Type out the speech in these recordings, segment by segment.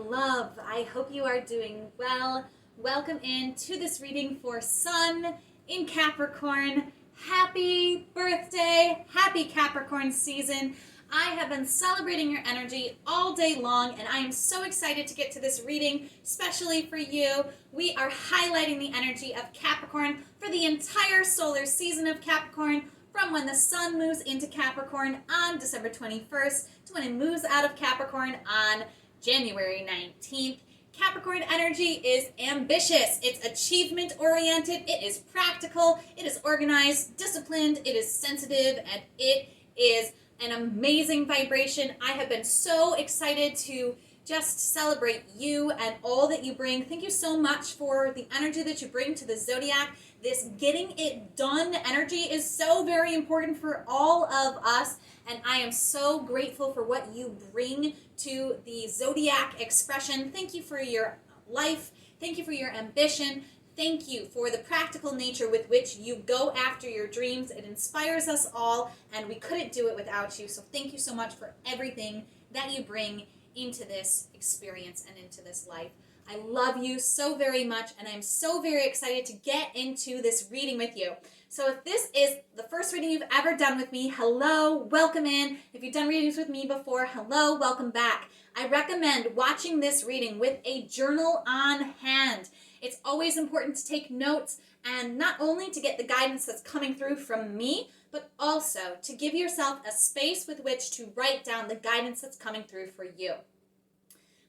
love. I hope you are doing well. Welcome in to this reading for Sun in Capricorn. Happy birthday. Happy Capricorn season. I have been celebrating your energy all day long, and I am so excited to get to this reading, especially for you. We are highlighting the energy of Capricorn for the entire solar season of Capricorn, from when the sun moves into Capricorn on December 21st to when it moves out of Capricorn on January 19th. Capricorn energy is ambitious, it's achievement-oriented, it is practical, it is organized, disciplined, it is sensitive, and it is an amazing vibration. I have been so excited to just celebrate you and all that you bring. Thank you so much for the energy that you bring to the zodiac. This getting it done energy is so very important for all of us, and I am so grateful for what you bring to the zodiac expression. Thank you for your life. Thank you for your ambition. Thank you for the practical nature with which you go after your dreams. It inspires us all, and we couldn't do it without you. So thank you so much for everything that you bring into this experience and into this life. I love you so very much, and I'm so very excited to get into this reading with you. So if this is the first reading you've ever done with me, hello, welcome in. If you've done readings with me before, hello, welcome back. I recommend watching this reading with a journal on hand. It's always important to take notes, and not only to get the guidance that's coming through from me, but also to give yourself a space with which to write down the guidance that's coming through for you.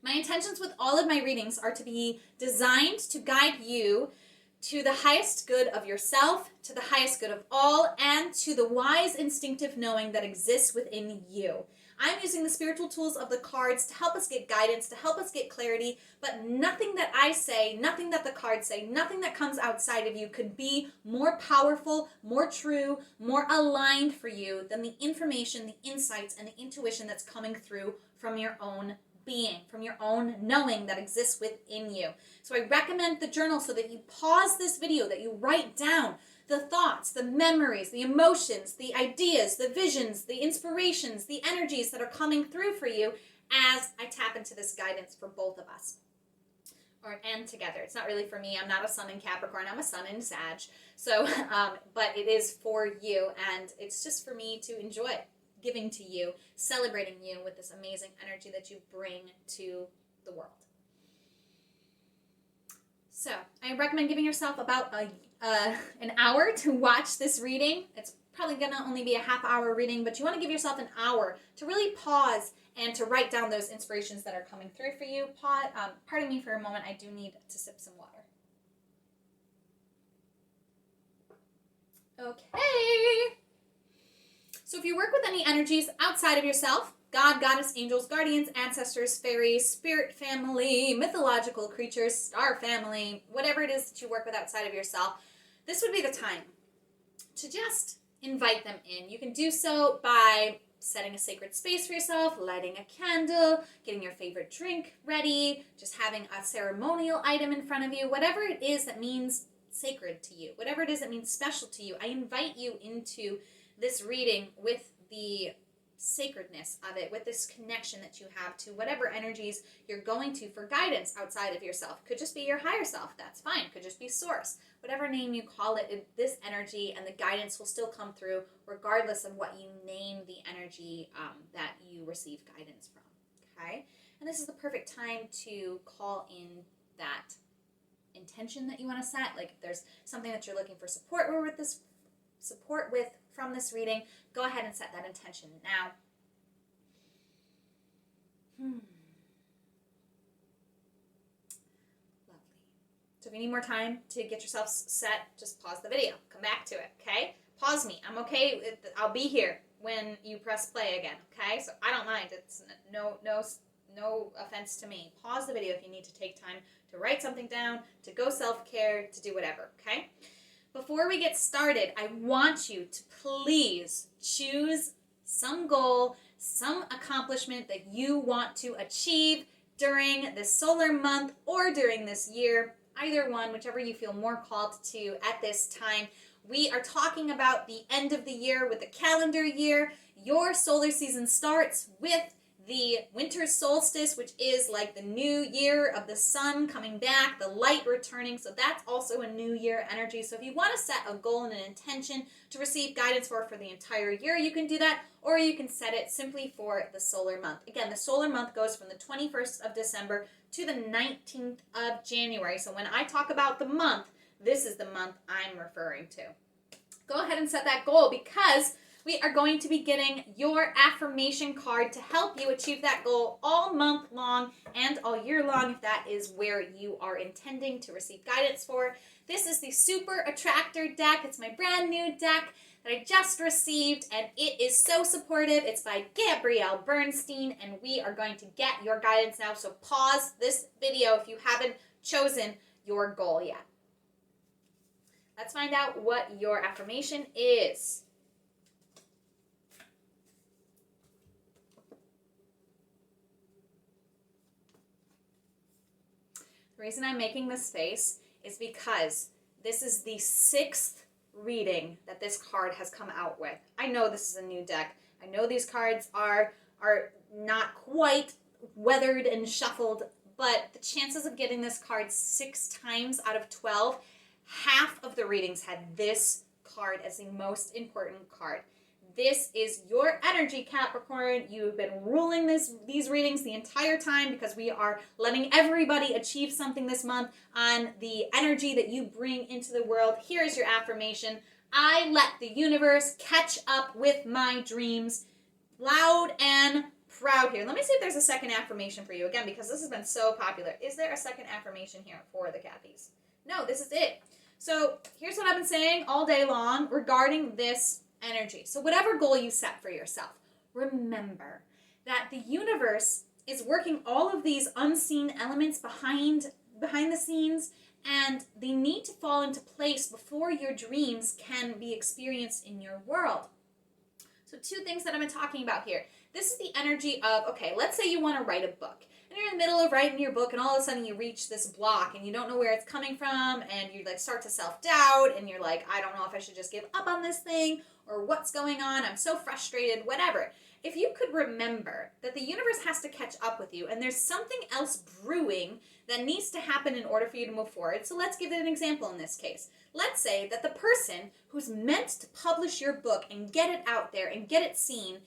My intentions with all of my readings are to be designed to guide you to the highest good of yourself, to the highest good of all, and to the wise instinctive knowing that exists within you. I'm using the spiritual tools of the cards to help us get guidance, to help us get clarity, but nothing that I say, nothing that the cards say, nothing that comes outside of you could be more powerful, more true, more aligned for you than the information, the insights, and the intuition that's coming through from your own being, from your own knowing that exists within you. So I recommend the journal so that you pause this video, that you write down the thoughts, the memories, the emotions, the ideas, the visions, the inspirations, the energies that are coming through for you as I tap into this guidance for both of us. And together. It's not really for me. I'm not a sun in Capricorn. I'm a sun in Sag. So, but it is for you, and it's just for me to enjoy giving to you, celebrating you with this amazing energy that you bring to the world. So I recommend giving yourself about an hour to watch this reading. It's probably going to only be a half-hour reading, but you want to give yourself an hour to really pause and to write down those inspirations that are coming through for you. Pardon me for a moment. I do need to sip some water. Okay. So if you work with any energies outside of yourself, God, Goddess, angels, guardians, ancestors, fairies, spirit family, mythological creatures, star family, whatever it is that you work with outside of yourself, this would be the time to just invite them in. You can do so by setting a sacred space for yourself, lighting a candle, getting your favorite drink ready, just having a ceremonial item in front of you, whatever it is that means sacred to you, whatever it is that means special to you. I invite you into this reading with the sacredness of it, with this connection that you have to whatever energies you're going to for guidance outside of yourself. Could just be your higher self, that's fine. Could just be source. Whatever name you call it, this energy and the guidance will still come through regardless of what you name the energy that you receive guidance from, okay? And this is the perfect time to call in that intention that you want to set. Like if there's something that you're looking for support with from this reading, go ahead and set that intention now. Lovely. So if you need more time to get yourself set, just pause the video. Come back to it, okay? Pause me. I'm okay. I'll be here when you press play again, okay? So I don't mind. It's no offense to me. Pause the video if you need to take time to write something down, to go self-care, to do whatever, okay? Before we get started, I want you to please choose some goal, some accomplishment that you want to achieve during this solar month or during this year. Either one, whichever you feel more called to at this time. We are talking about the end of the year with the calendar year. Your solar season starts with the winter solstice, which is like the new year of the sun coming back, the light returning. So that's also a new year energy. So if you want to set a goal and an intention to receive guidance for the entire year, you can do that, or you can set it simply for the solar month. Again, the solar month goes from the 21st of December to the 19th of January. So when I talk about the month, this is the month I'm referring to. Go ahead and set that goal, because we are going to be getting your affirmation card to help you achieve that goal all month long and all year long, if that is where you are intending to receive guidance for. This is the Super Attractor deck. It's my brand new deck that I just received, and it is so supportive. It's by Gabrielle Bernstein, and we are going to get your guidance now. So pause this video if you haven't chosen your goal yet. Let's find out what your affirmation is. The reason I'm making this face is because this is the 6th reading that this card has come out with. I know this is a new deck. I know these cards are not quite weathered and shuffled, but the chances of getting this card 6 times out of 12, half of the readings had this card as the most important card. This is your energy, Capricorn. You've been ruling these readings the entire time, because we are letting everybody achieve something this month on the energy that you bring into the world. Here is your affirmation. I let the universe catch up with my dreams. Loud and proud here. Let me see if there's a second affirmation for you, again, because this has been so popular. Is there a second affirmation here for the Cappies? No, this is it. So here's what I've been saying all day long regarding this energy. So whatever goal you set for yourself, remember that the universe is working all of these unseen elements behind the scenes, and they need to fall into place before your dreams can be experienced in your world. So 2 things that I've been talking about here. This is the energy of, okay, let's say you want to write a book, and you're in the middle of writing your book, and all of a sudden you reach this block, and you don't know where it's coming from, and you like start to self-doubt, and you're like, I don't know if I should just give up on this thing, or what's going on, I'm so frustrated, whatever. If you could remember that the universe has to catch up with you, and there's something else brewing that needs to happen in order for you to move forward. So let's give it an example in this case. Let's say that the person who's meant to publish your book and get it out there and get it seen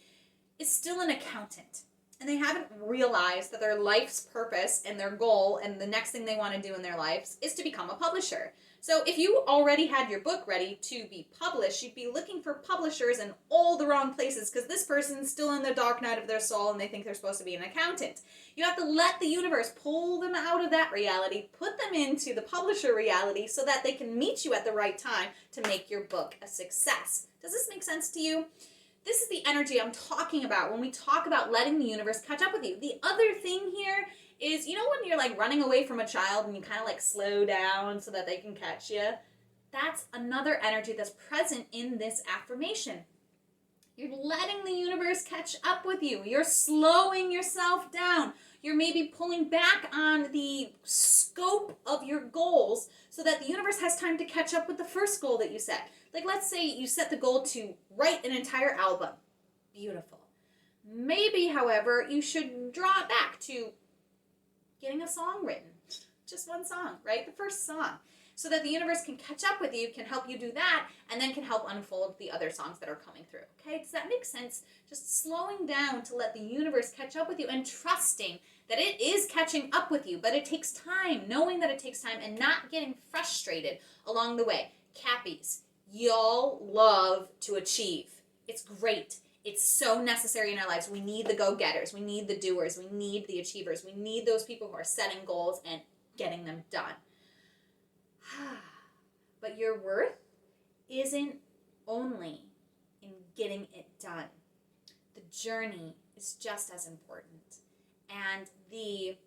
is still an accountant, and they haven't realized that their life's purpose and their goal and the next thing they want to do in their lives is to become a publisher. So if you already had your book ready to be published, you'd be looking for publishers in all the wrong places, because this person's still in the dark night of their soul and they think they're supposed to be an accountant. You have to let the universe pull them out of that reality, put them into the publisher reality, so that they can meet you at the right time to make your book a success. Does this make sense to you? This is the energy I'm talking about when we talk about letting the universe catch up with you. The other thing here is, you know when you're like running away from a child and you kind of like slow down so that they can catch you? That's another energy that's present in this affirmation. You're letting the universe catch up with you. You're slowing yourself down. You're maybe pulling back on the scope of your goals so that the universe has time to catch up with the first goal that you set. Like, let's say you set the goal to write an entire album. Beautiful. Maybe, however, you should draw it back to getting a song written. Just one song, right? The first song. So that the universe can catch up with you, can help you do that, and then can help unfold the other songs that are coming through. Okay? Does that make sense? Just slowing down to let the universe catch up with you and trusting that it is catching up with you, but it takes time, knowing that it takes time, and not getting frustrated along the way. Cappies, y'all love to achieve. It's great. It's so necessary in our lives. We need the go-getters. We need the doers. We need the achievers. We need those people who are setting goals and getting them done. But your worth isn't only in getting it done. The journey is just as important. And the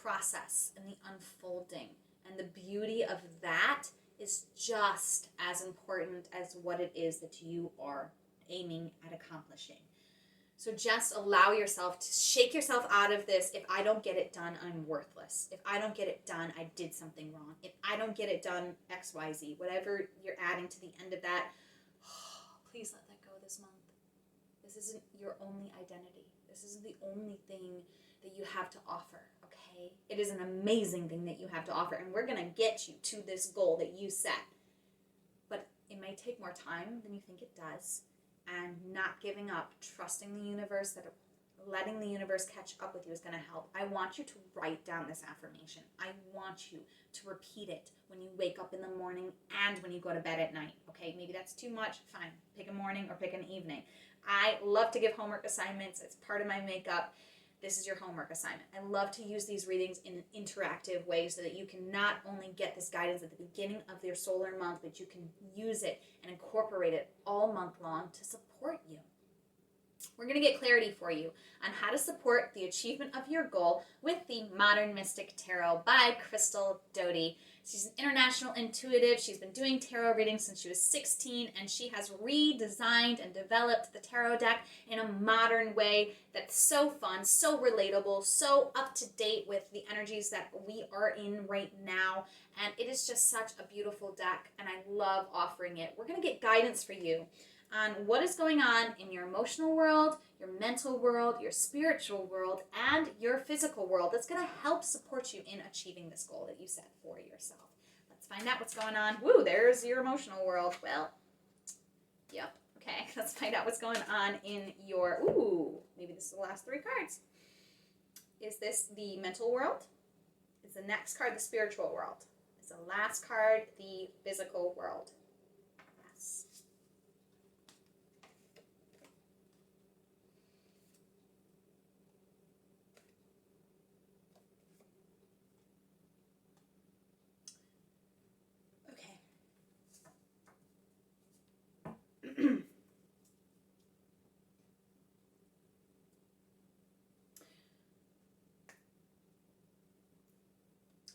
process and the unfolding and the beauty of that is just as important as what it is that you are aiming at accomplishing. So just allow yourself to shake yourself out of this. If I don't get it done, I'm worthless. If I don't get it done, I did something wrong. If I don't get it done, X, Y, Z, whatever you're adding to the end of that, please let that go this month. This isn't your only identity. This isn't the only thing that you have to offer, okay? It is an amazing thing that you have to offer, and we're going to get you to this goal that you set. But it may take more time than you think it does, and not giving up, trusting the universe, that letting the universe catch up with you is going to help. I want you to write down this affirmation. I want you to repeat it when you wake up in the morning and when you go to bed at night. Okay, maybe that's too much. Fine. Pick a morning or pick an evening. I love to give homework assignments. It's part of my makeup. This is your homework assignment. I love to use these readings in an interactive way so that you can not only get this guidance at the beginning of your solar month, but you can use it and incorporate it all month long to support you. We're going to get clarity for you on how to support the achievement of your goal with the Modern Mystic Tarot by Crystal Doty. She's an international intuitive. She's been doing tarot readings since she was 16, and she has redesigned and developed the tarot deck in a modern way that's so fun, so relatable, so up to date with the energies that we are in right now. And it is just such a beautiful deck, and I love offering it. We're going to get guidance for you on what is going on in your emotional world, your mental world, your spiritual world, and your physical world that's going to help support you in achieving this goal that you set for yourself. Let's find out what's going on. Woo, there's your emotional world. Well, yep. Okay, let's find out what's going on in your, maybe this is the last 3 cards. Is this the mental world? Is the next card the spiritual world? Is the last card the physical world? Yes.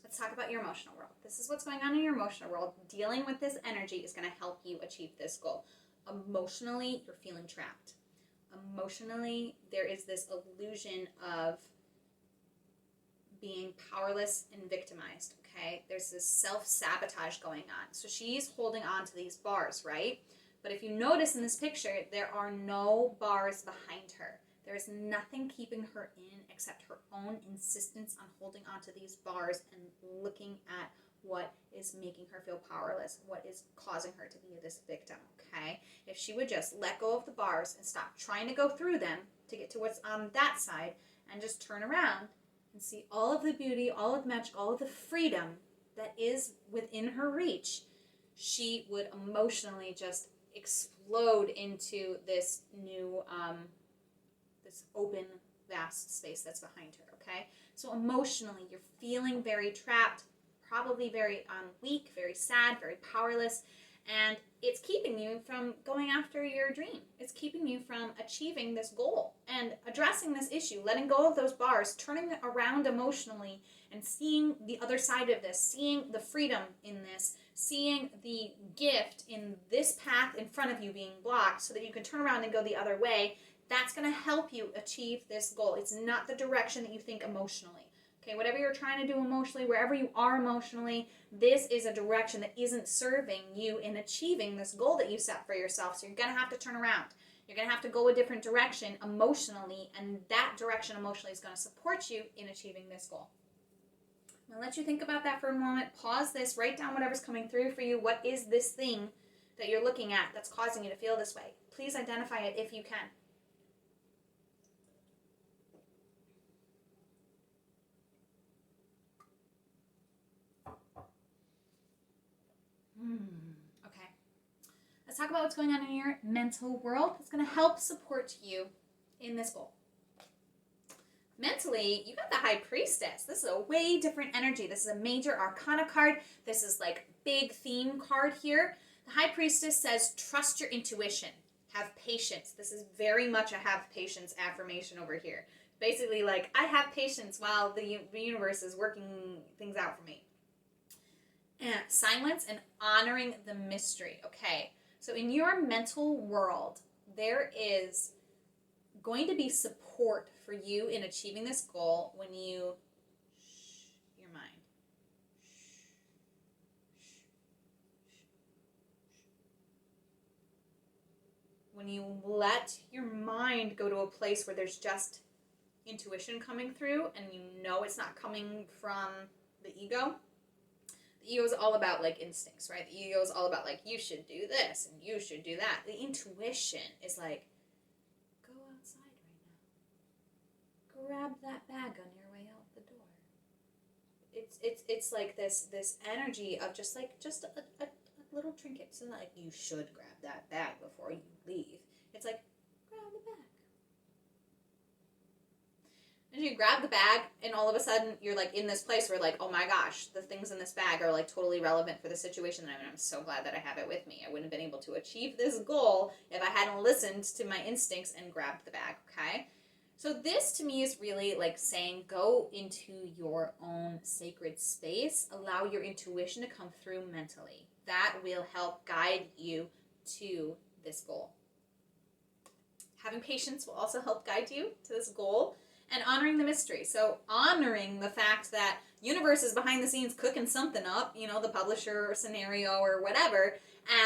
Let's talk about your emotional world. This is what's going on in your emotional world. Dealing with this energy is going to help you achieve this goal. Emotionally, you're feeling trapped. Emotionally, there is this illusion of being powerless and victimized, okay? There's this self-sabotage going on. So she's holding on to these bars, right? But if you notice in this picture, there are no bars behind her. There is nothing keeping her in except her own insistence on holding onto these bars and looking at what is making her feel powerless, what is causing her to be this victim, okay? If she would just let go of the bars and stop trying to go through them to get to what's on that side and just turn around and see all of the beauty, all of the magic, all of the freedom that is within her reach, she would emotionally just explode into this new, this open, vast space that's behind her, okay? So emotionally, you're feeling very trapped, probably very weak, very sad, very powerless, and it's keeping you from going after your dream. It's keeping you from achieving this goal and addressing this issue, letting go of those bars, turning around emotionally and seeing the other side of this, seeing the freedom in this, seeing the gift in this path in front of you being blocked so that you can turn around and go the other way. That's going to help you achieve this goal. It's not the direction that you think emotionally. Okay, whatever you're trying to do emotionally, wherever you are emotionally, this is a direction that isn't serving you in achieving this goal that you set for yourself. So you're going to have to turn around. You're going to have to go a different direction emotionally, and that direction emotionally is going to support you in achieving this goal. I'm going to let you think about that for a moment. Pause this. Write down whatever's coming through for you. What is this thing that you're looking at that's causing you to feel this way? Please identify it if you can. Okay. Let's talk about what's going on in your mental world. It's going to help support you in this goal. Mentally, you got the High Priestess. This is a way different energy. This is a major arcana card. This is like big theme card here. The High Priestess says, trust your intuition. Have patience. This is very much a have patience affirmation over here. Basically like, I have patience while the universe is working things out for me. And silence and honoring the mystery. Okay, so in your mental world, there is going to be support for you in achieving this goal when you your mind. when you let your mind go to a place where there's just intuition coming through and you know it's not coming from the ego. The ego is all about like instincts, right? The ego is all about like, you should do this and you should do that. The intuition is like, go outside right now. Grab that bag on your way out the door. It's like this energy of just a little trinket. It's not like you should grab that bag before you leave. It's like, grab the bag. And you grab the bag, and all of a sudden, you're like in this place where like, oh my gosh, the things in this bag are like totally relevant for the situation that I'm in. I'm so glad that I have it with me. I wouldn't have been able to achieve this goal if I hadn't listened to my instincts and grabbed the bag, okay? So this to me is really like saying, go into your own sacred space, allow your intuition to come through mentally. That will help guide you to this goal. Having patience will also help guide you to this goal, and honoring the mystery. So honoring the fact that universe is behind the scenes cooking something up, you know, the publisher scenario or whatever,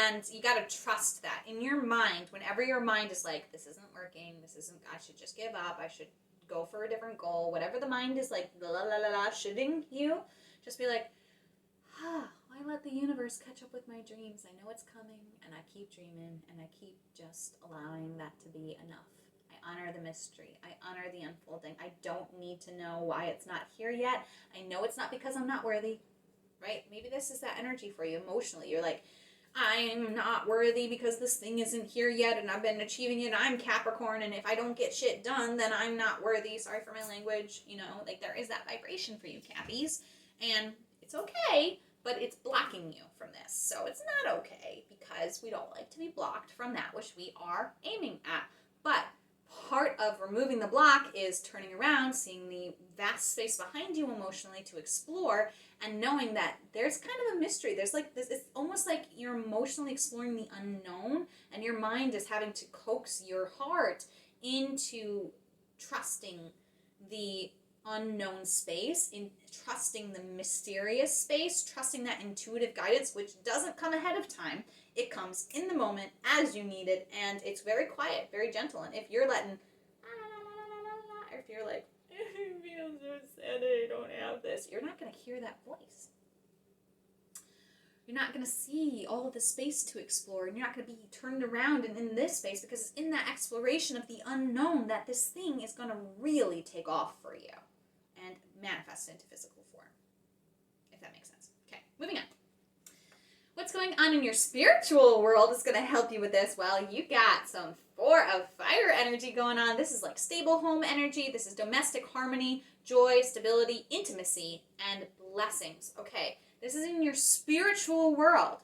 and you got to trust that in your mind. Whenever your mind is like, this isn't working, I should just give up, I should go for a different goal, whatever the mind is like, la la la la, shoulding you, just be like, I let the universe catch up with my dreams. I know it's coming, and I keep dreaming, and I keep just allowing that to be enough. I honor the mystery. I honor the unfolding. I don't need to know why it's not here yet. I know it's not because I'm not worthy, right? Maybe this is that energy for you emotionally. You're like, I'm not worthy because this thing isn't here yet, and I've been achieving it. I'm Capricorn, and if I don't get shit done, then I'm not worthy. Sorry for my language. You know, like there is that vibration for you, Cappies, and it's okay, but it's blocking you from this. So it's not okay because we don't like to be blocked from that which we are aiming at. But part of removing the block is turning around, seeing the vast space behind you emotionally to explore, and knowing that there's kind of a mystery. There's like this, it's almost like you're emotionally exploring the unknown, and your mind is having to coax your heart into trusting the unknown space, in trusting the mysterious space, trusting that intuitive guidance, which doesn't come ahead of time. It comes in the moment as you need it, and it's very quiet, very gentle. And if you're letting, or if you're like, I feel so sad that I don't have this, you're not going to hear that voice. You're not going to see all of the space to explore, and you're not going to be turned around and in this space, because it's in that exploration of the unknown that this thing is going to really take off for you and manifest into physical form, if that makes sense. Okay, moving on. What's going on in your spiritual world is going to help you with this. Well, you got some 4 of Fire energy going on. This is like stable home energy. This is domestic harmony, joy, stability, intimacy, and blessings. Okay, this is in your spiritual world.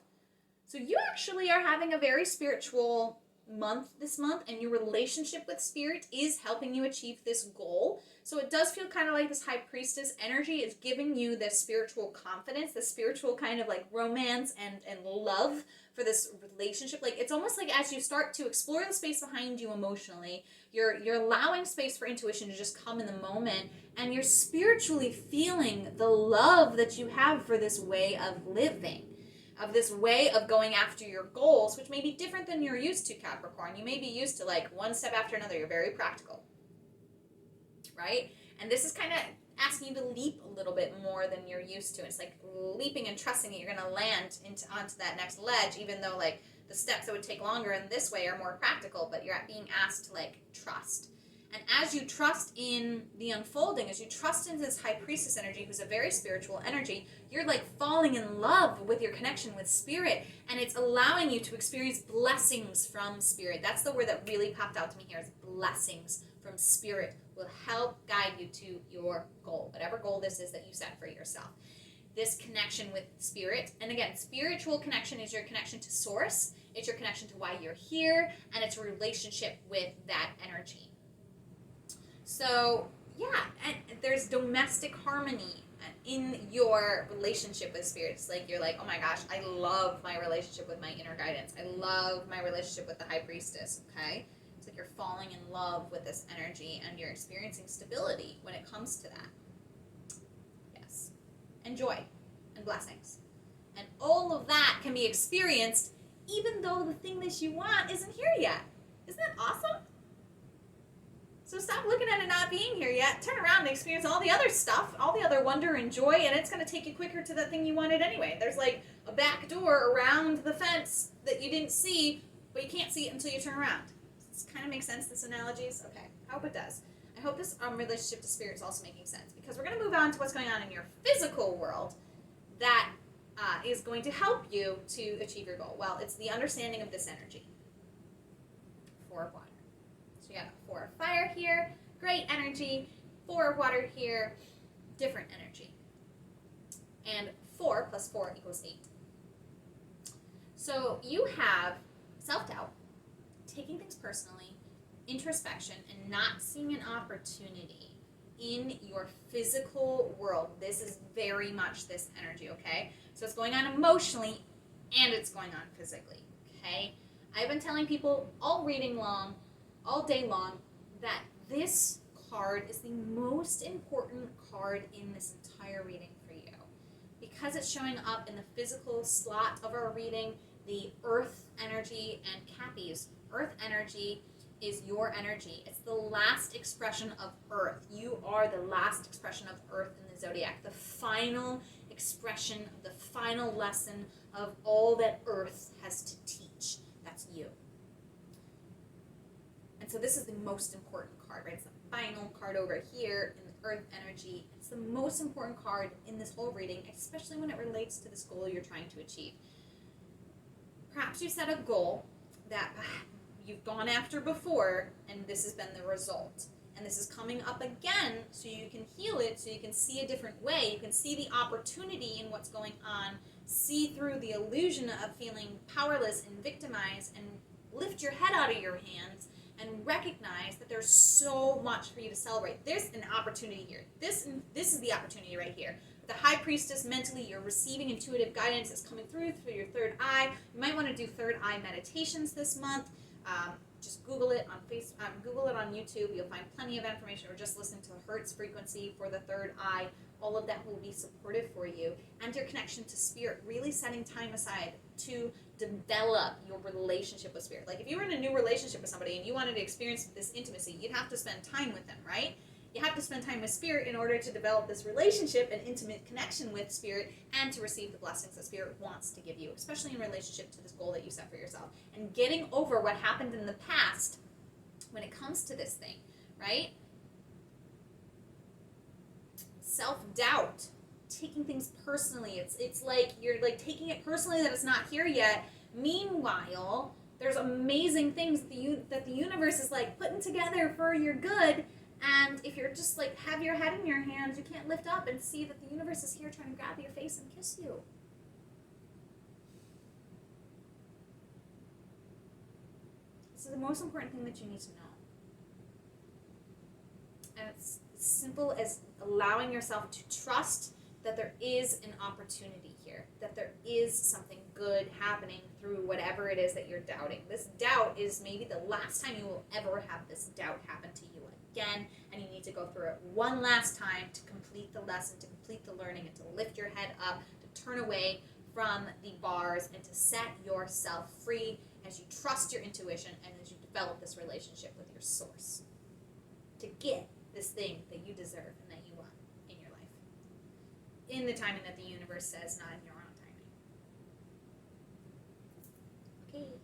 So you actually are having a very spiritual month this month, and your relationship with spirit is helping you achieve this goal. So it does feel kind of like this high priestess energy is giving you this spiritual confidence, this spiritual kind of like romance and love for this relationship. Like it's almost like as you start to explore the space behind you emotionally, you're allowing space for intuition to just come in the moment, and you're spiritually feeling the love that you have for this way of living, of this way of going after your goals, which may be different than you're used to, Capricorn. You may be used to like one step after another. You're very practical, right? And this is kind of asking you to leap a little bit more than you're used to. It's like leaping and trusting that you're going to land onto that next ledge, even though like the steps that would take longer in this way are more practical, but you're being asked to like trust. And as you trust in the unfolding, as you trust in this high priestess energy, who's a very spiritual energy, you're like falling in love with your connection with spirit, and it's allowing you to experience blessings from spirit. That's the word that really popped out to me here, is blessings from spirit will help guide you to your goal, whatever goal this is that you set for yourself. This connection with spirit, and again, spiritual connection is your connection to source, it's your connection to why you're here, and it's a relationship with that energy. So, yeah, and there's domestic harmony in your relationship with spirit. It's like you're like, oh my gosh, I love my relationship with my inner guidance. I love my relationship with the high priestess, okay? It's like you're falling in love with this energy, and you're experiencing stability when it comes to that. Yes. And joy and blessings. And all of that can be experienced even though the thing that you want isn't here yet. Isn't that awesome? So stop looking at it not being here yet. Turn around and experience all the other stuff, all the other wonder and joy, and it's going to take you quicker to that thing you wanted anyway. There's like a back door around the fence that you didn't see, but you can't see it until you turn around. Does this kind of make sense, this analogies? Okay, I hope it does. I hope this relationship to spirit is also making sense, because we're going to move on to what's going on in your physical world that is going to help you to achieve your goal. Well, it's the understanding of this energy. 4 of water. So you got 4 of fire here, great energy. 4 of water here, different energy. And 4 plus 4 equals 8. So you have self-doubt, taking things personally, introspection, and not seeing an opportunity in your physical world. This is very much this energy, okay? So it's going on emotionally and it's going on physically, okay? I've been telling people all reading long, all day long, that this card is the most important card in this entire reading for you. Because it's showing up in the physical slot of our reading, the earth energy and Cappy's earth energy is your energy. It's the last expression of earth. You are the last expression of earth in the zodiac, the final expression, the final lesson of all that earth has to teach. That's you. And so this is the most important card, right? It's the final card over here in the earth energy. It's the most important card in this whole reading, especially when it relates to this goal you're trying to achieve. Perhaps you set a goal that you've gone after before, and this has been the result. And this is coming up again, so you can heal it, so you can see a different way. You can see the opportunity in what's going on, see through the illusion of feeling powerless and victimized, and lift your head out of your hands and recognize that there's so much for you to celebrate. There's an opportunity here. This is the opportunity right here. The High Priestess, mentally, you're receiving intuitive guidance that's coming through your third eye. You might want to do third eye meditations this month. Just Google it on Google it on YouTube. You'll find plenty of information, or just listen to Hertz frequency for the third eye. All of that will be supportive for you, and your connection to spirit. Really setting time aside to develop your relationship with spirit. Like if you were in a new relationship with somebody and you wanted to experience this intimacy, you'd have to spend time with them, right? You have to spend time with spirit in order to develop this relationship and intimate connection with spirit, and to receive the blessings that spirit wants to give you, especially in relationship to this goal that you set for yourself. And getting over what happened in the past when it comes to this thing, right? Self-doubt, taking things personally. It's like you're like taking it personally that it's not here yet. Meanwhile, there's amazing things that the universe is like putting together for your good. And if you're just like have your head in your hands, you can't lift up and see that the universe is here trying to grab your face and kiss you. This is the most important thing that you need to know. And it's as simple as allowing yourself to trust that there is an opportunity here, that there is something good happening through whatever it is that you're doubting. This doubt is maybe the last time you will ever have this doubt happen to you again, and you need to go through it one last time to complete the lesson, to complete the learning, and to lift your head up, to turn away from the bars, and to set yourself free as you trust your intuition and as you develop this relationship with your source to get this thing that you deserve and that you want in your life, in the timing that the universe says, not in your own timing. Okay.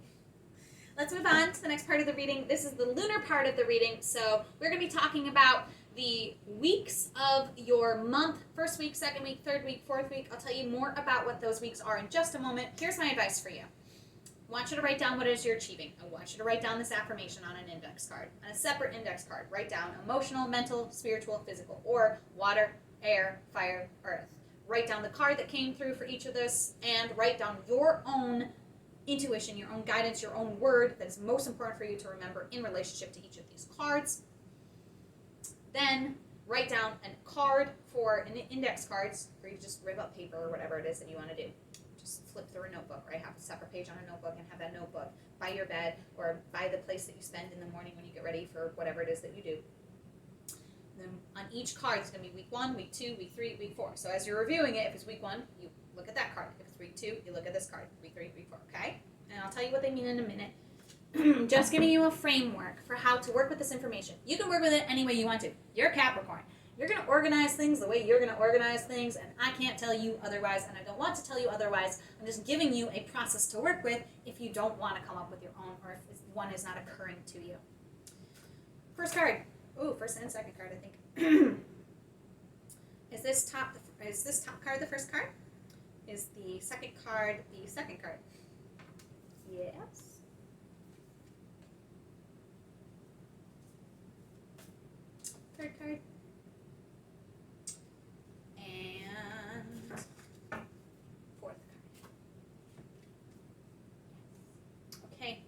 Let's move on to the next part of the reading. This is the lunar part of the reading. So we're going to be talking about the weeks of your month. First week, second week, third week, fourth week. I'll tell you more about what those weeks are in just a moment. Here's my advice for you. I want you to write down what it is you're achieving. I want you to write down this affirmation on an index card. On a separate index card, write down emotional, mental, spiritual, physical, or water, air, fire, earth. Write down the card that came through for each of this, and write down your own intuition, your own guidance, your own word that is most important for you to remember in relationship to each of these cards. Then write down a card for an index cards, or you just rip up paper or whatever it is that you want to do. Just flip through a notebook, right? Have a separate page on a notebook and have that notebook by your bed or by the place that you spend in the morning when you get ready for whatever it is that you do. And then on each card, it's going to be week 1, week 2, week 3, week 4. So as you're reviewing it, if it's week 1, you look at that card. If it's week 2, you look at this card. Week 3, week 4, okay? And I'll tell you what they mean in a minute. just giving you a framework for how to work with this information. You can work with it any way you want to. You're Capricorn. You're going to organize things the way you're going to organize things, and I can't tell you otherwise, and I don't want to tell you otherwise. I'm just giving you a process to work with if you don't want to come up with your own, or if one is not occurring to you. First card. Ooh, first and second card, I think. Is this top card the first card? Is the second card the second card? Yes. Third card. And fourth card. Okay.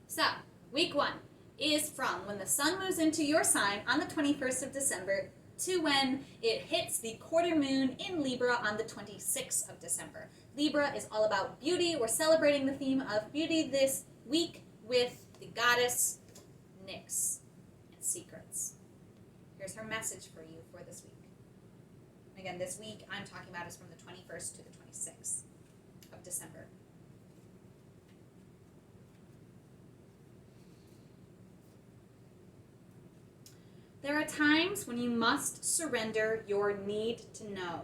So, week 1 is from when the sun moves into your sign on the 21st of December to when it hits the quarter moon in Libra on the 26th of December. Libra is all about beauty. We're celebrating the theme of beauty this week with the goddess Nyx and secrets. Here's her message for you for this week. Again, this week I'm talking about is from the 21st to the 26th of December. There are times when you must surrender your need to know.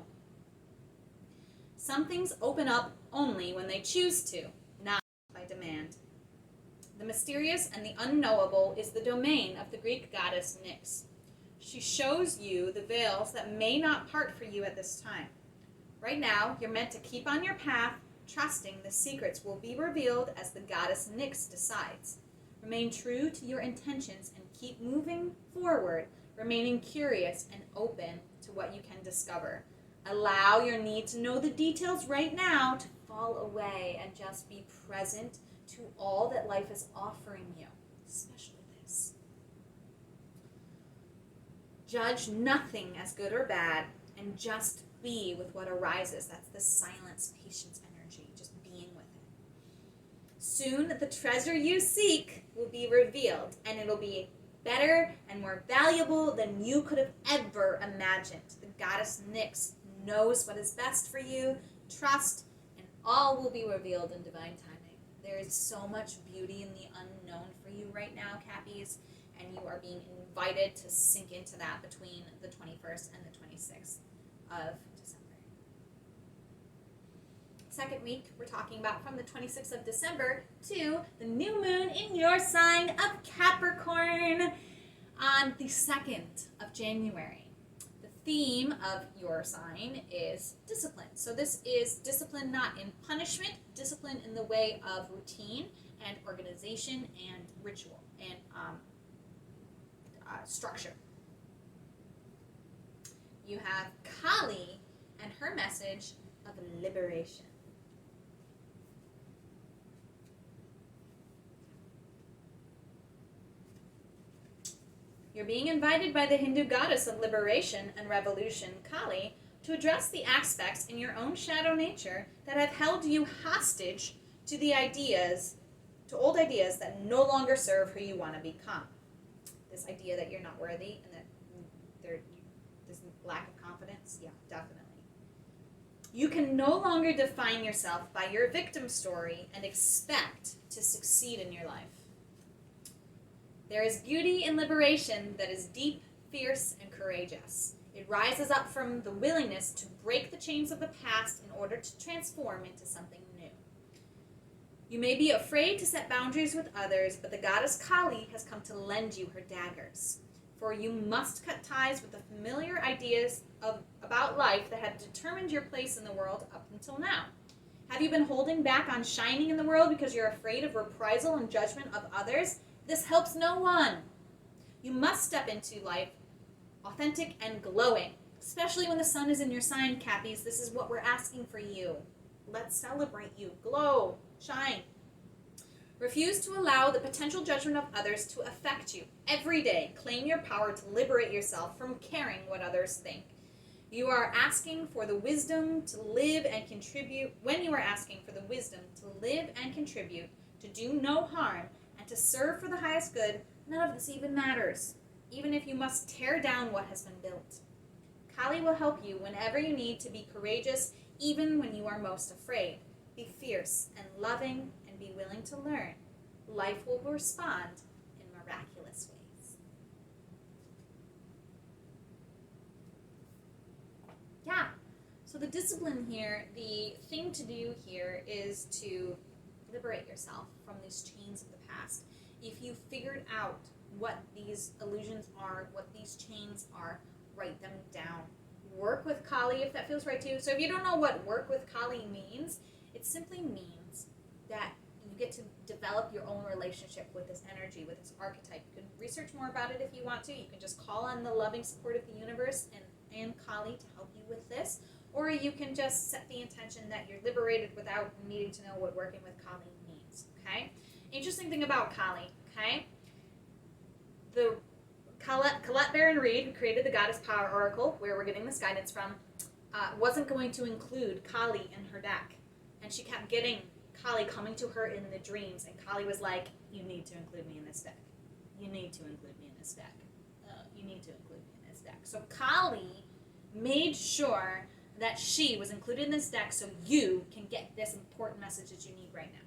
Some things open up only when they choose to, not by demand. The mysterious and the unknowable is the domain of the Greek goddess Nyx. She shows you the veils that may not part for you at this time. Right now, you're meant to keep on your path, trusting the secrets will be revealed as the goddess Nyx decides. Remain true to your intentions and keep moving forward, remaining curious and open to what you can discover. Allow your need to know the details right now to fall away and just be present to all that life is offering you, especially this. Judge nothing as good or bad and just be with what arises. That's the silence, patience energy, just being with it. Soon the treasure you seek will be revealed, and it'll be better and more valuable than you could have ever imagined. The goddess Nyx knows what is best for you. Trust, and all will be revealed in divine timing. There is so much beauty in the unknown for you right now, Cappies, and you are being invited to sink into that between the 21st and the 26th of December. Second week, we're talking about from the 26th of December to the new moon in your sign of Capricorn on the 2nd of January. The theme of your sign is discipline. So this is discipline not in punishment, discipline in the way of routine and organization and ritual and structure. You have Kali and her message of liberation. You're being invited by the Hindu goddess of liberation and revolution, Kali, to address the aspects in your own shadow nature that have held you hostage to old ideas that no longer serve who you want to become. This idea that you're not worthy and that there's lack of confidence, yeah, definitely. You can no longer define yourself by your victim story and expect to succeed in your life. There is beauty in liberation that is deep, fierce, and courageous. It rises up from the willingness to break the chains of the past in order to transform into something new. You may be afraid to set boundaries with others, but the goddess Kali has come to lend you her daggers. For you must cut ties with the familiar ideas about life that have determined your place in the world up until now. Have you been holding back on shining in the world because you're afraid of reprisal and judgment of others? This helps no one. You must step into life authentic and glowing, especially when the sun is in your sign, Cappies. This is what we're asking for you. Let's celebrate you. Glow, shine. Refuse to allow the potential judgment of others to affect you. Every day, claim your power to liberate yourself from caring what others think. You are asking for the wisdom to live and contribute. When you are asking for the wisdom to live and contribute, to do no harm, and to serve for the highest good, none of this even matters, even if you must tear down what has been built. Kali will help you whenever you need to be courageous, even when you are most afraid. Be fierce and loving and be willing to learn. Life will respond in miraculous ways. Yeah, so the discipline here, the thing to do here is to liberate yourself from these chains of the past. If you figured out what these illusions are, what these chains are, write them down. Work with Kali if that feels right to you. So if you don't know what work with Kali means, it simply means that you get to develop your own relationship with this energy, with this archetype. You can research more about it if you want to. You can just call on the loving support of the universe and Kali to help you with this. Or you can just set the intention that you're liberated without needing to know what working with Kali means, okay? Interesting thing about Kali, okay? The Colette Baron Reed, who created the Goddess Power Oracle, where we're getting this guidance from, wasn't going to include Kali in her deck. And she kept getting Kali coming to her in the dreams. And Kali was like, you need to include me in this deck. You need to include me in this deck. You need to include me in this deck. So Kali made sure that she was included in this deck so you can get this important message that you need right now.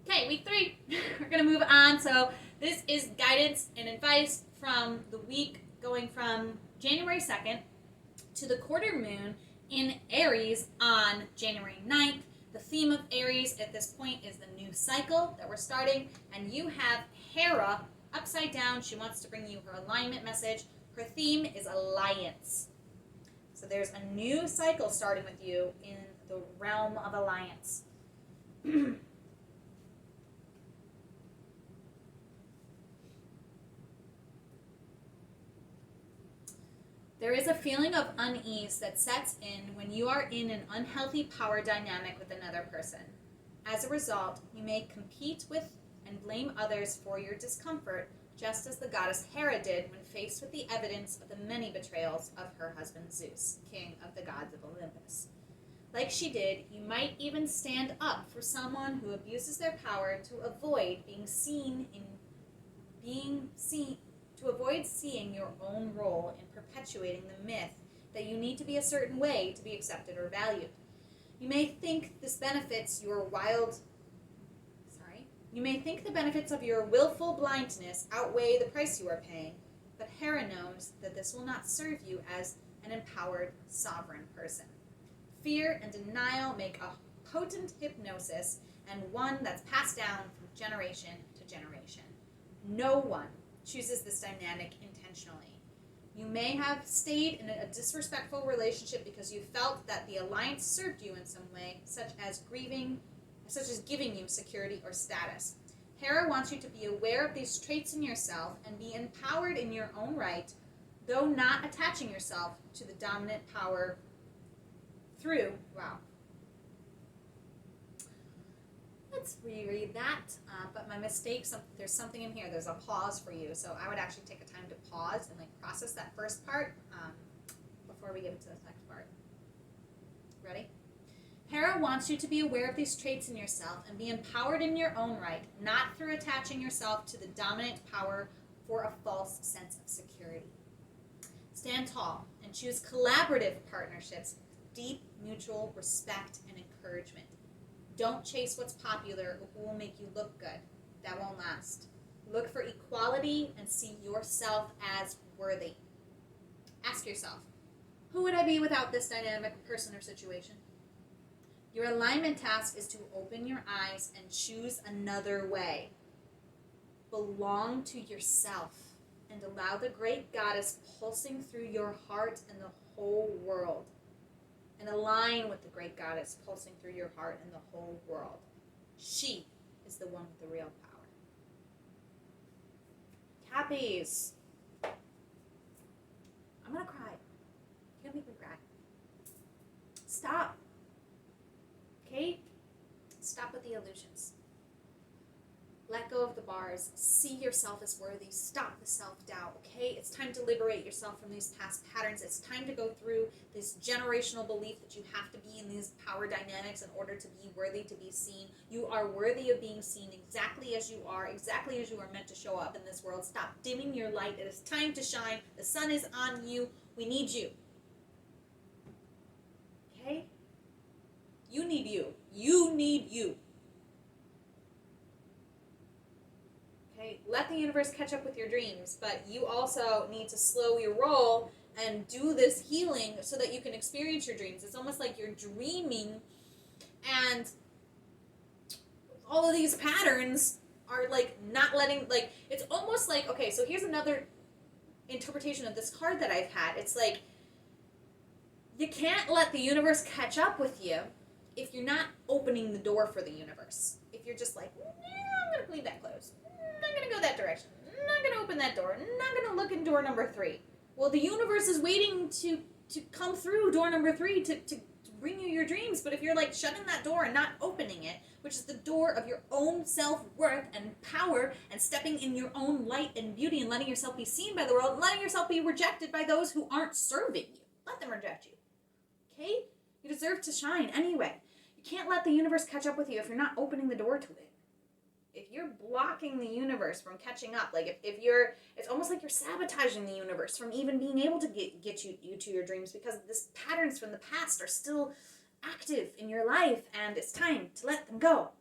Okay, week 3. We're going to move on. So this is guidance and advice from the week going from January 2nd to the quarter moon in Aries on January 9th. The theme of Aries at this point is the new cycle that we're starting. And you have Hera upside down. She wants to bring you her alignment message. Her theme is alliance. So there's a new cycle starting with you in the realm of alliance. There is a feeling of unease that sets in when you are in an unhealthy power dynamic with another person. As a result, you may compete with and blame others for your discomfort, just as the goddess Hera did when faced with the evidence of the many betrayals of her husband Zeus, king of the gods of Olympus. Like she did, you might even stand up for someone who abuses their power to avoid seeing your own role in perpetuating the myth that you need to be a certain way to be accepted or valued. You may think the benefits of your willful blindness outweigh the price you are paying, but Hera knows that this will not serve you as an empowered, sovereign person. Fear and denial make a potent hypnosis, and one that's passed down from generation to generation. No one chooses this dynamic intentionally. You may have stayed in a disrespectful relationship because you felt that the alliance served you in some way, such as giving you security or status. Hera wants you to be aware of these traits in yourself and be empowered in your own right, though not attaching yourself to the dominant power through, let's reread that, but my mistake, there's something in here, there's a pause for you, so I would actually take a time to pause and process that first part before we get into the next part. Ready? Hera wants you to be aware of these traits in yourself and be empowered in your own right, not through attaching yourself to the dominant power for a false sense of security. Stand tall and choose collaborative partnerships, deep mutual respect and encouragement. Don't chase what's popular or who will make you look good. That won't last. Look for equality and see yourself as worthy. Ask yourself, who would I be without this dynamic person or situation? Your alignment task is to open your eyes and choose another way. Belong to yourself and allow the great goddess pulsing through your heart and the whole world. And align with the great goddess pulsing through your heart and the whole world. She is the one with the real power. Cappies. I'm going to cry. You're going to make me cry. Stop. Okay? Stop with the illusions. Let go of the bars. See yourself as worthy. Stop the self-doubt, okay? It's time to liberate yourself from these past patterns. It's time to go through this generational belief that you have to be in these power dynamics in order to be worthy to be seen. You are worthy of being seen exactly as you are meant to show up in this world. Stop dimming your light. It is time to shine. The sun is on you. We need you. You need you. You need you. Okay? Let the universe catch up with your dreams, but you also need to slow your roll and do this healing so that you can experience your dreams. It's almost like you're dreaming and all of these patterns are like not letting, like, it's almost like, okay, so here's another interpretation of this card that I've had. It's like, you can't let the universe catch up with you if you're not opening the door for the universe. If you're just like, I'm going to clean that clothes. I'm not going to go that direction. I'm not going to open that door. I'm not going to look in door number 3. Well, the universe is waiting to come through door number 3 to bring you your dreams. But if you're like shutting that door and not opening it, which is the door of your own self-worth and power and stepping in your own light and beauty and letting yourself be seen by the world and letting yourself be rejected by those who aren't serving you. Let them reject you. Okay? You deserve to shine anyway. You can't let the universe catch up with you if you're not opening the door to it. If you're blocking the universe from catching up, like if you're, it's almost like you're sabotaging the universe from even being able to get you to your dreams, because these patterns from the past are still active in your life, and it's time to let them go.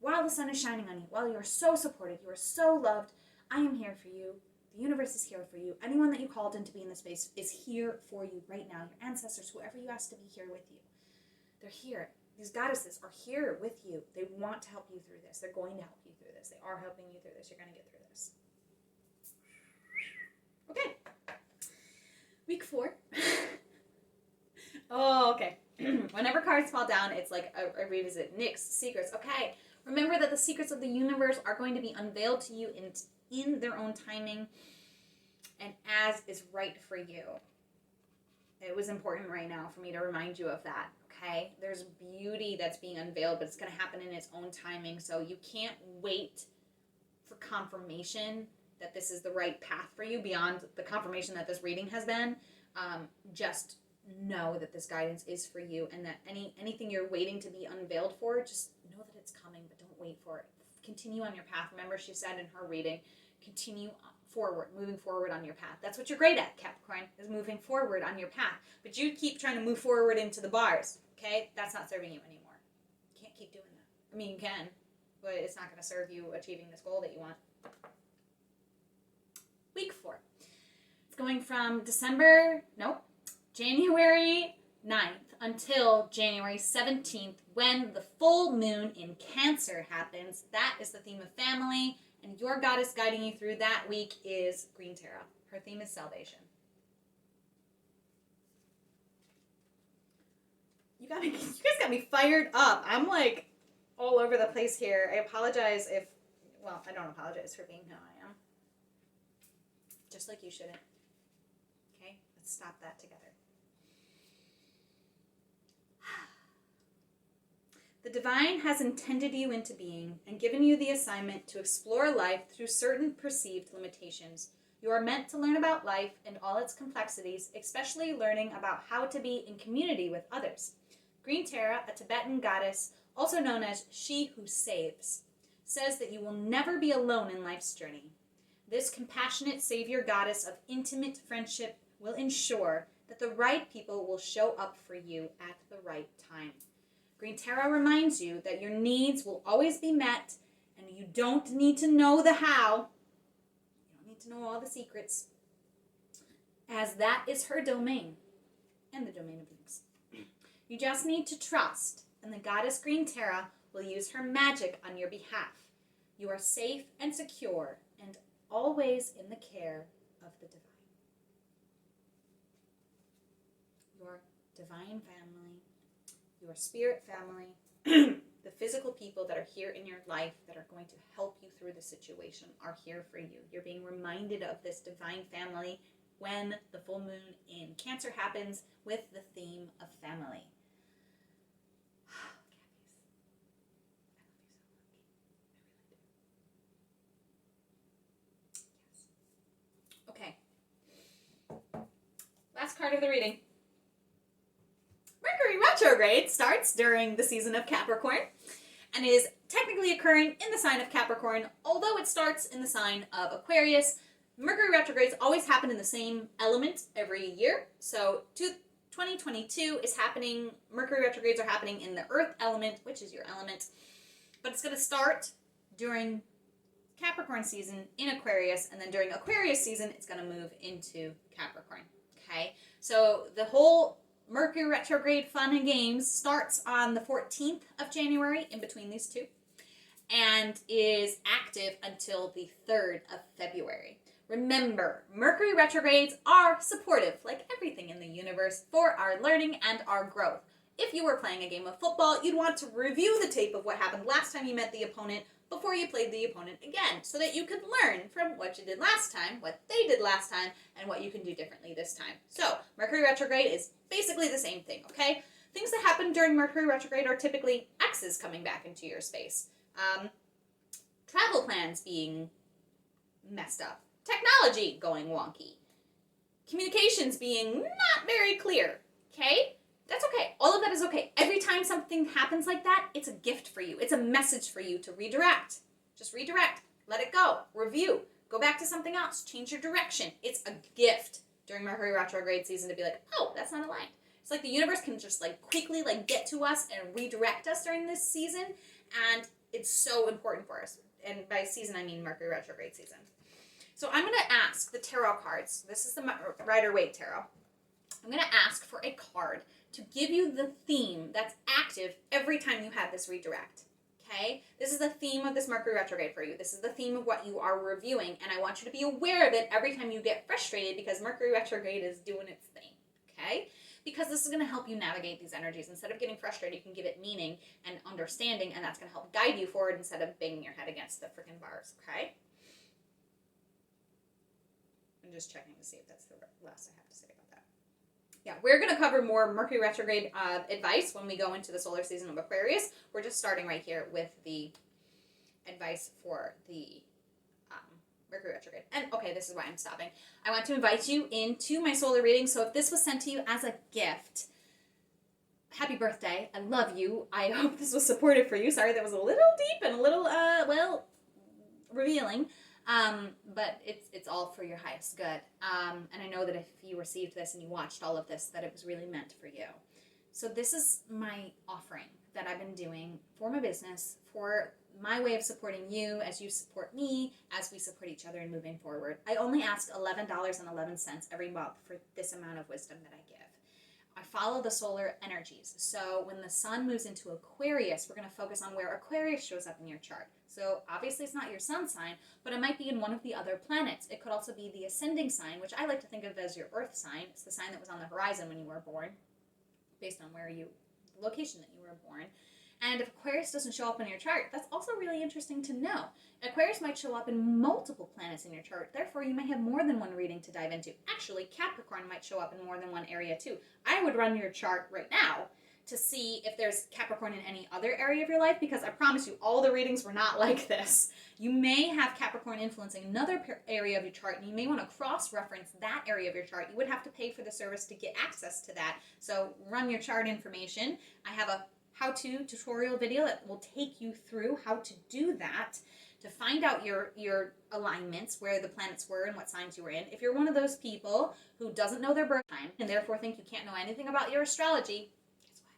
While the sun is shining on you, while you are so supported, you are so loved, I am here for you. The universe is here for you. Anyone that you called in to be in this space is here for you right now. Your ancestors, whoever you asked to be here with you, they're here. These goddesses are here with you. They want to help you through this. They're going to help you through this. They are helping you through this. You're going to get through this. Okay. Week 4. Oh, okay. Whenever cards fall down, it's like a revisit. Nyx, secrets. Okay. Remember that the secrets of the universe are going to be unveiled to you in their own timing and as is right for you. It was important right now for me to remind you of that. Okay, there's beauty that's being unveiled, but it's going to happen in its own timing. So you can't wait for confirmation that this is the right path for you beyond the confirmation that this reading has been. Just know that this guidance is for you, and that anything you're waiting to be unveiled for, just know that it's coming, but don't wait for it. Continue on your path. Remember, she said in her reading, continue forward, moving forward on your path. That's what you're great at, Capricorn, is moving forward on your path. But you keep trying to move forward into the bars. Okay, that's not serving you anymore. You can't keep doing that. I mean, you can, but it's not going to serve you achieving this goal that you want. Week 4. It's going from January 9th until January 17th, when the full moon in Cancer happens. That is the theme of family, and your goddess guiding you through that week is Green Tara. Her theme is salvation. You guys got me fired up. I'm like all over the place here. I apologize if, well, I don't apologize for being who I am. Just like you shouldn't. Okay? Let's stop that together. The divine has intended you into being and given you the assignment to explore life through certain perceived limitations. You are meant to learn about life and all its complexities, especially learning about how to be in community with others. Green Tara, a Tibetan goddess, also known as She Who Saves, says that you will never be alone in life's journey. This compassionate savior goddess of intimate friendship will ensure that the right people will show up for you at the right time. Green Tara reminds you that your needs will always be met, and you don't need to know the how. You don't need to know all the secrets, as that is her domain and the domain of Nyx. You just need to trust, and the goddess Green Tara will use her magic on your behalf. You are safe and secure, and always in the care of the divine. Your divine family, your spirit family, the physical people that are here in your life that are going to help you through the situation are here for you. You're being reminded of this divine family when the full moon in Cancer happens with the theme of family. Okay. Last card of the reading. Mercury retrograde starts during the season of Capricorn and is technically occurring in the sign of Capricorn, although it starts in the sign of Aquarius. Mercury retrogrades always happen in the same element every year, so 2022 is happening, Mercury retrogrades are happening in the earth element, which is your element, but it's going to start during Capricorn season in Aquarius, and then during Aquarius season, it's going to move into Capricorn, okay? So the whole Mercury retrograde fun and games starts on the 14th of January, in between these two, and is active until the 3rd of February. Remember, Mercury retrogrades are supportive, like everything in the universe, for our learning and our growth. If you were playing a game of football, you'd want to review the tape of what happened last time you met the opponent before you played the opponent again, so that you could learn from what you did last time, what they did last time, and what you can do differently this time. So, Mercury retrograde is basically the same thing, okay? Things that happen during Mercury retrograde are typically exes coming back into your space, travel plans being messed up, technology going wonky, communications being not very clear, okay? That's okay. All of that is okay. Every time something happens like that, it's a gift for you. It's a message for you to redirect. Just redirect. Let it go. Review. Go back to something else. Change your direction. It's a gift during Mercury retrograde season to be like, oh, that's not aligned. It's like the universe can just like quickly like get to us and redirect us during this season, and it's so important for us. And by season, I mean Mercury retrograde season. So I'm going to ask the tarot cards. This is the Rider-Waite Tarot. I'm going to ask for a card to give you the theme that's active every time you have this redirect, okay? This is the theme of this Mercury retrograde for you. This is the theme of what you are reviewing, and I want you to be aware of it every time you get frustrated because Mercury retrograde is doing its thing, okay? Because this is going to help you navigate these energies. Instead of getting frustrated, you can give it meaning and understanding, and that's going to help guide you forward instead of banging your head against the freaking bars, okay? I'm just checking to see if that's the last I have to say about that. Yeah, we're going to cover more Mercury retrograde advice when we go into the solar season of Aquarius. We're just starting right here with the advice for the Mercury retrograde. And okay, this is why I'm stopping. I want to invite you into my solar reading. So if this was sent to you as a gift, happy birthday. I love you. I hope this was supportive for you. Sorry, that was a little deep and a little, revealing. But it's all for your highest good. And I know that if you received this and you watched all of this, that it was really meant for you. So this is my offering that I've been doing for my business, for my way of supporting you as you support me, as we support each other in moving forward. I only ask $11.11 every month for this amount of wisdom that I give. I follow the solar energies. So when the sun moves into Aquarius, we're going to focus on where Aquarius shows up in your chart. So obviously it's not your sun sign, but it might be in one of the other planets. It could also be the ascending sign, which I like to think of as your earth sign. It's the sign that was on the horizon when you were born, based on the location that you were born. And if Aquarius doesn't show up in your chart, that's also really interesting to know. Aquarius might show up in multiple planets in your chart. Therefore, you might have more than one reading to dive into. Actually, Capricorn might show up in more than one area too. I would run your chart right now to see if there's Capricorn in any other area of your life, because I promise you, all the readings were not like this. You may have Capricorn influencing another area of your chart, and you may want to cross-reference that area of your chart. You would have to pay for the service to get access to that. So run your chart information. I have a how-to tutorial video that will take you through how to do that, to find out your alignments, where the planets were and what signs you were in. If you're one of those people who doesn't know their birth time and therefore think you can't know anything about your astrology, guess what?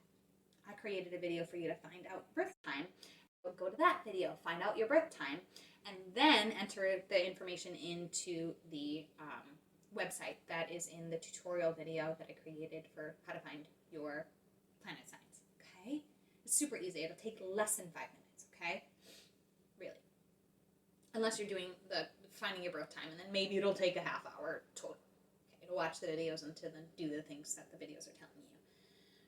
I created a video for you to find out birth time. Go to that video, find out your birth time, and then enter the information into the website that is in the tutorial video that I created for how to find your planet signs. Okay? It's super easy. It'll take less than 5 minutes, okay? Really. Unless you're doing the finding your birth time, and then maybe it'll take a half hour total. Okay, to watch the videos and to then do the things that the videos are telling you.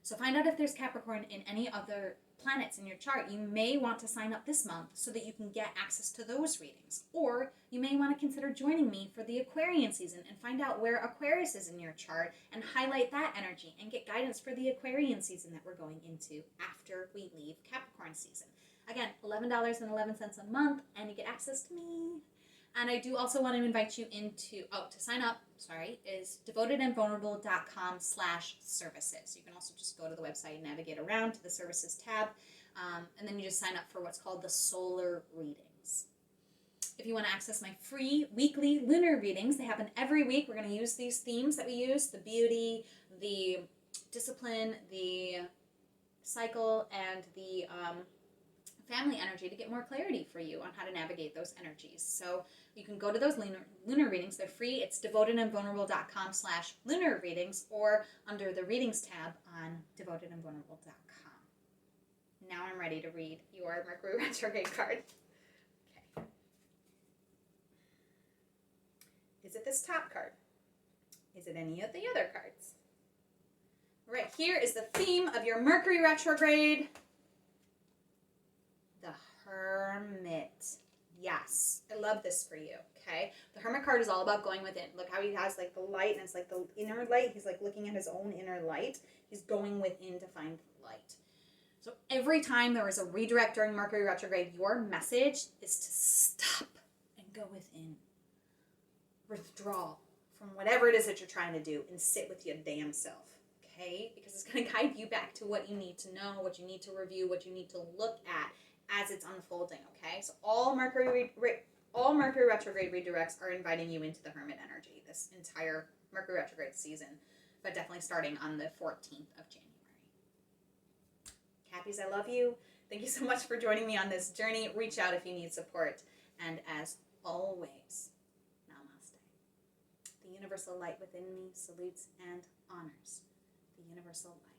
So find out if there's Capricorn in any other planets in your chart. You may want to sign up this month so that you can get access to those readings. Or you may want to consider joining me for the Aquarian season and find out where Aquarius is in your chart and highlight that energy and get guidance for the Aquarian season that we're going into after we leave Capricorn season. Again, $11.11 a month, and you get access to me. And I do also want to invite you into, to sign up, is devotedandvulnerable.com/services. You can also just go to the website and navigate around to the services tab, and then you just sign up for what's called the solar readings. If you want to access my free weekly lunar readings, they happen every week. We're going to use these themes that we use, the beauty, the discipline, the cycle, and the family energy to get more clarity for you on how to navigate those energies. So you can go to those lunar readings. They're free. It's devotedandvulnerable.com/lunar readings, or under the readings tab on devotedandvulnerable.com. Now I'm ready to read your Mercury retrograde card. Okay. Is it this top card? Is it any of the other cards? Right here is the theme of your Mercury retrograde. The Hermit. Yes, I love this for you, okay? The Hermit card is all about going within. Look how he has like the light, and it's like the inner light. He's like looking at his own inner light. He's going within to find the light. So every time there is a redirect during Mercury retrograde, your message is to stop and go within. Withdraw from whatever it is that you're trying to do and sit with your damn self, okay? Because it's going to guide you back to what you need to know, what you need to review, what you need to look at as it's unfolding, okay? So all Mercury retrograde redirects are inviting you into the Hermit energy this entire Mercury retrograde season, but definitely starting on the 14th of January. Cappies, I love you. Thank you so much for joining me on this journey. Reach out if you need support. And as always, Namaste. The universal light within me salutes and honors the universal light.